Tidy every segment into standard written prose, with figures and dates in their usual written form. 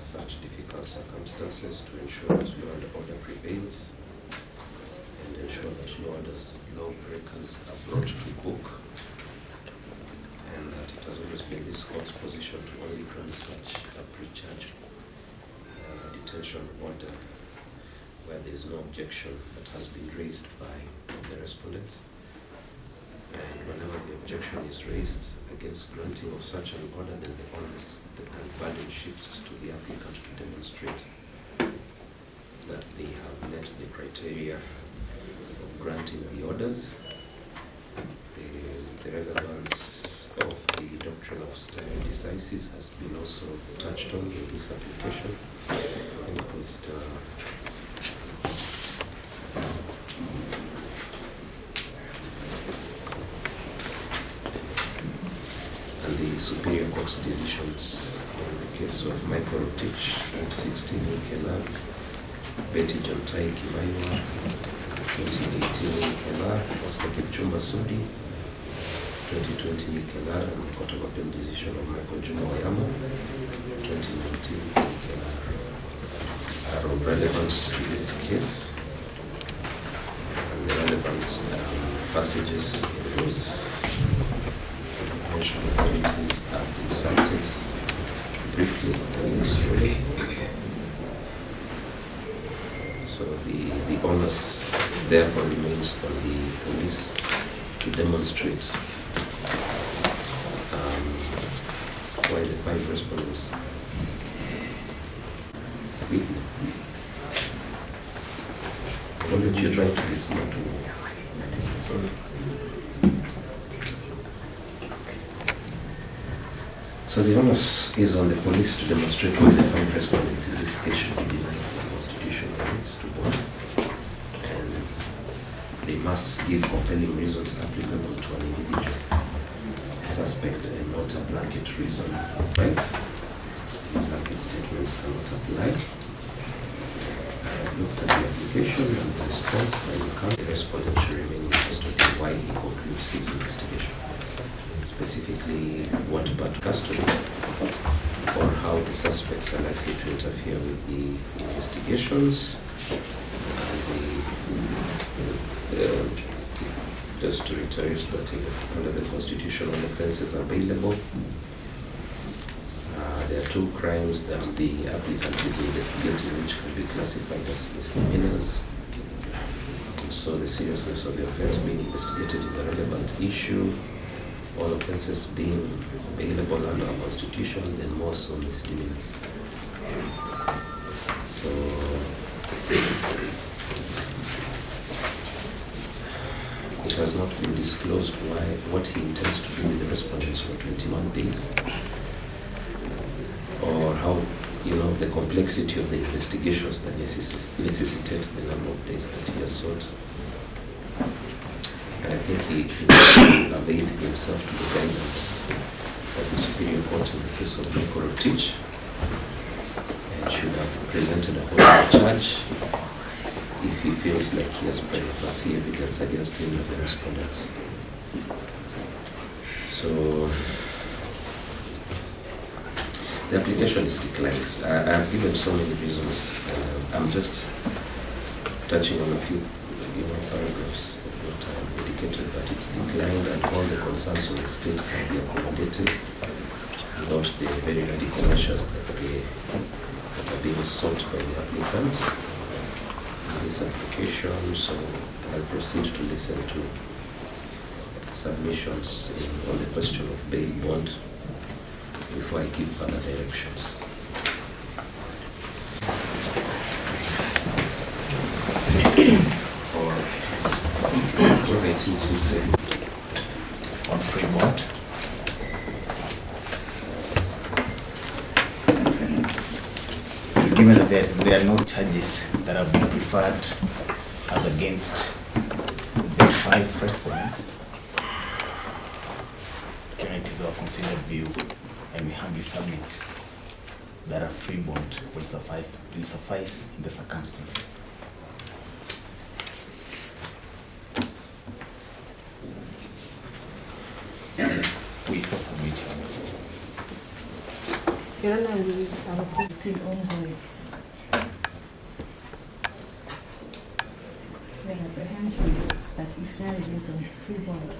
such difficult circumstances to ensure that law and order prevails and ensure that lawbreakers are brought to book, and that it has always been this court's position to only grant such a pre-charge detention order where there is no objection that has been raised by the respondents. And whenever the objection is raised against granting of such an order, then the onus and burden shifts to the applicant to demonstrate that they have met the criteria of granting the orders. The relevance of the doctrine of stare decisis has been also touched on in this application. And it was the Superior Court's decisions in the case of Michael Rotich, 2016 in Kelar, Betty Jontai Kimaiwa, 2018 in Kelar, Oscar Kipchumba Sudi, 2020 in Kelar, and the Court of Appeal decision of Michael Juma Wayama, 2019 in Kelar, are of relevance to this case, and the relevant passages in those authorities have been cited briefly and slowly. So the onus therefore remains on the police to demonstrate why the 5 respondents with me. What did you try to listen to? So the onus is on the police to demonstrate why the 5 respondents in this case should be denied the constitutional rights to vote, and they must give compelling reasons applicable to an individual suspect and not a blanket reason. Right? Blanket statements cannot apply. I have looked at the application and the response, and the respondent should remain in custody while he concludes his investigation. Specifically, what part of custody or how the suspects are likely to interfere with the investigations, and just to reiterate that under the constitutional offenses available, there are 2 crimes that the applicant is investigating which can be classified as misdemeanors. So the seriousness of the offense being investigated is a relevant issue. All offenses being available under our constitution, then more so misdemeanors. So it has not been disclosed what he intends to do with the respondents for 21 days, or how, the complexity of the investigations that necessitate the number of days that he has sought. And I think he availed himself to the guidance of the Superior Court in the case of Michael Rotich, and should have presented a whole charge if he feels like he has prima facie evidence against any of the respondents. So the application is declined. I have given so many reasons. I'm just touching on a few paragraphs of what I have indicated, but it's declined, and all the concerns of the state can be accommodated without the very radical measures that are being sought by the applicant in this application. So I'll proceed to listen to submissions on the question of bail bond before I give further directions. Whatever it is you say on free bond. Given that there are no charges that have been preferred as against the 5 respondents, it is our considered view, and we humbly submit that a free bond will suffice in the circumstances. We so submit. Your Honor, our case is still ongoing. We are apprehensive that if they are released on free bond,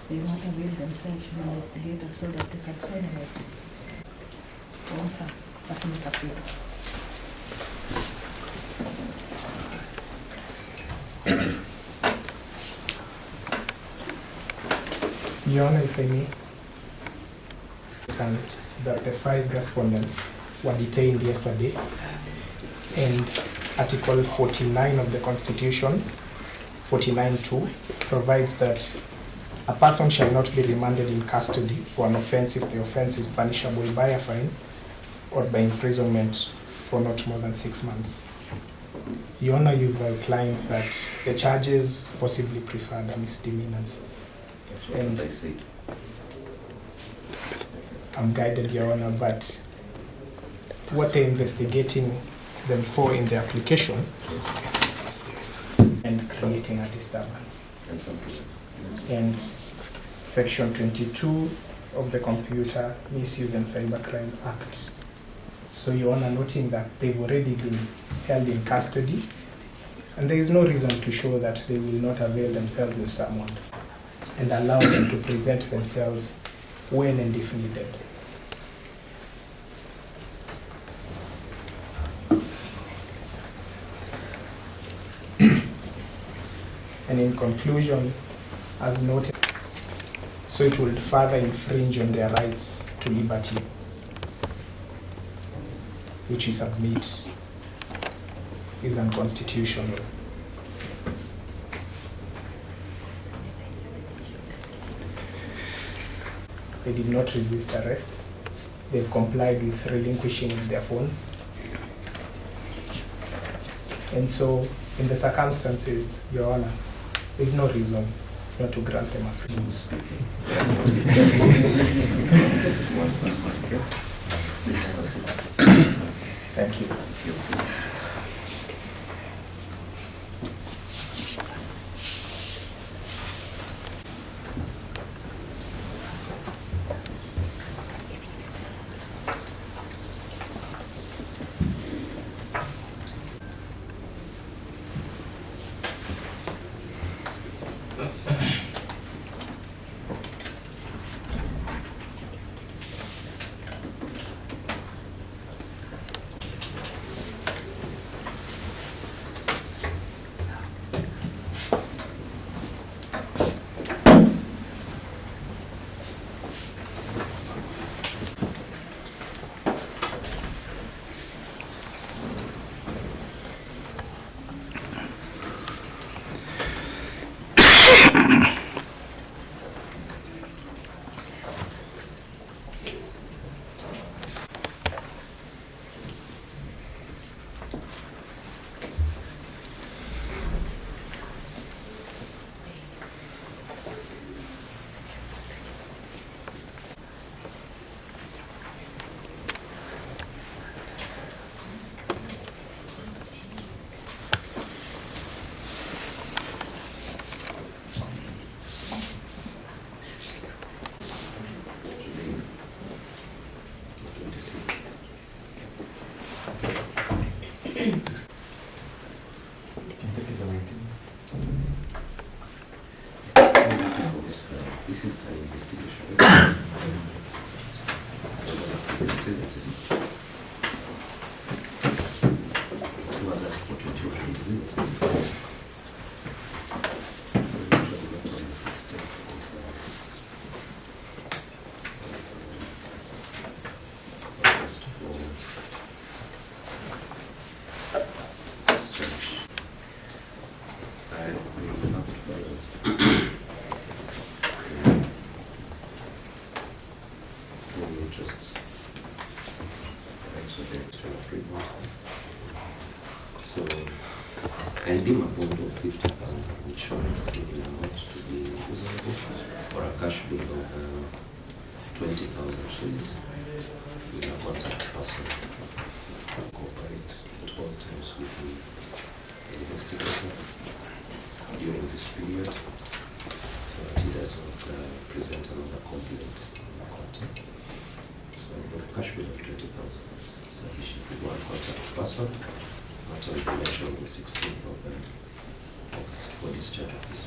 they will not avail themselves to the investigator so that they can finalize it. But make a favor. Your Honor, if I may, that the 5 respondents were detained yesterday, and Article 49 of the Constitution, 49(2), provides that a person shall not be remanded in custody for an offence if the offence is punishable by a fine or by imprisonment for not more than 6 months. Your Honor, you've outlined that the charges possibly preferred are misdemeanors. And I said, I'm guided, Your Honor, but what they're investigating them for in the application and creating a disturbance. And Section 22 of the Computer Misuse and Cybercrime Act. So, Your Honor, noting that they've already been held in custody, and there is no reason to show that they will not avail themselves of someone and allow them to present themselves when and if needed. And in conclusion, as noted, so it will further infringe on their rights to liberty, which we submit is unconstitutional. They did not resist arrest. They've complied with relinquishing of their phones. And so, in the circumstances, Your Honor, there's no reason not to grant them a freedom. Thank you. This is an investigation. It was asked for 21 days. So usually not on the 16th. First for this charge. I will have to balance. Interests. Right, so the extra free bond. So I deem a bond of 50,000, which should a single amount to be usable, or a cash bill of 20,000 shillings. We have got a person to cooperate at all times with the investigator during this period, so that he does not present another complaint in the court. So cash bill of 20,000 is sufficient with one contact person, not on the mention on the 16th of August for discharge of this.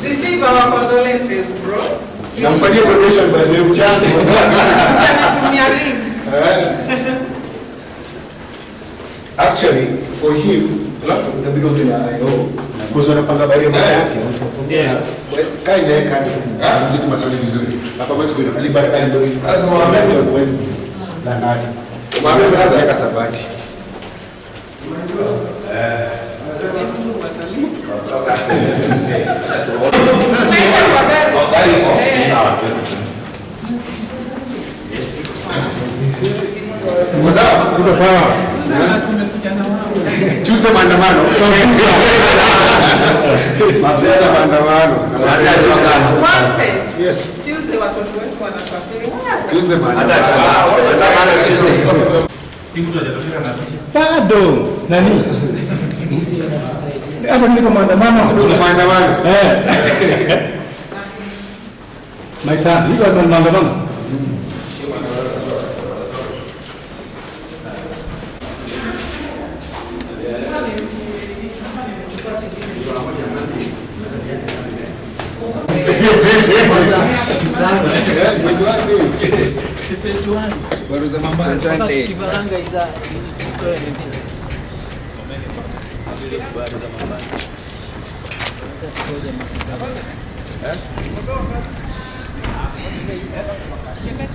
Receive our condolences, bro. Actually, for him, I know, because on a Pangabari, yes, kind of maswali vizuri. Hapa mwezi kuna kaliba kali ndio. Sasa mwambie mwezi na nani. Mwambie sasa sabati. Tuesday maandamano. Bonface. Yes. Tuesday watoto wetu wanasafiri. Tuesday maandamano. Bado nani? Hata niko maandamano. Maandamano. Maisha, niko maandamano. Baru za mambata. Kifaranga iza itoe nini? Chemex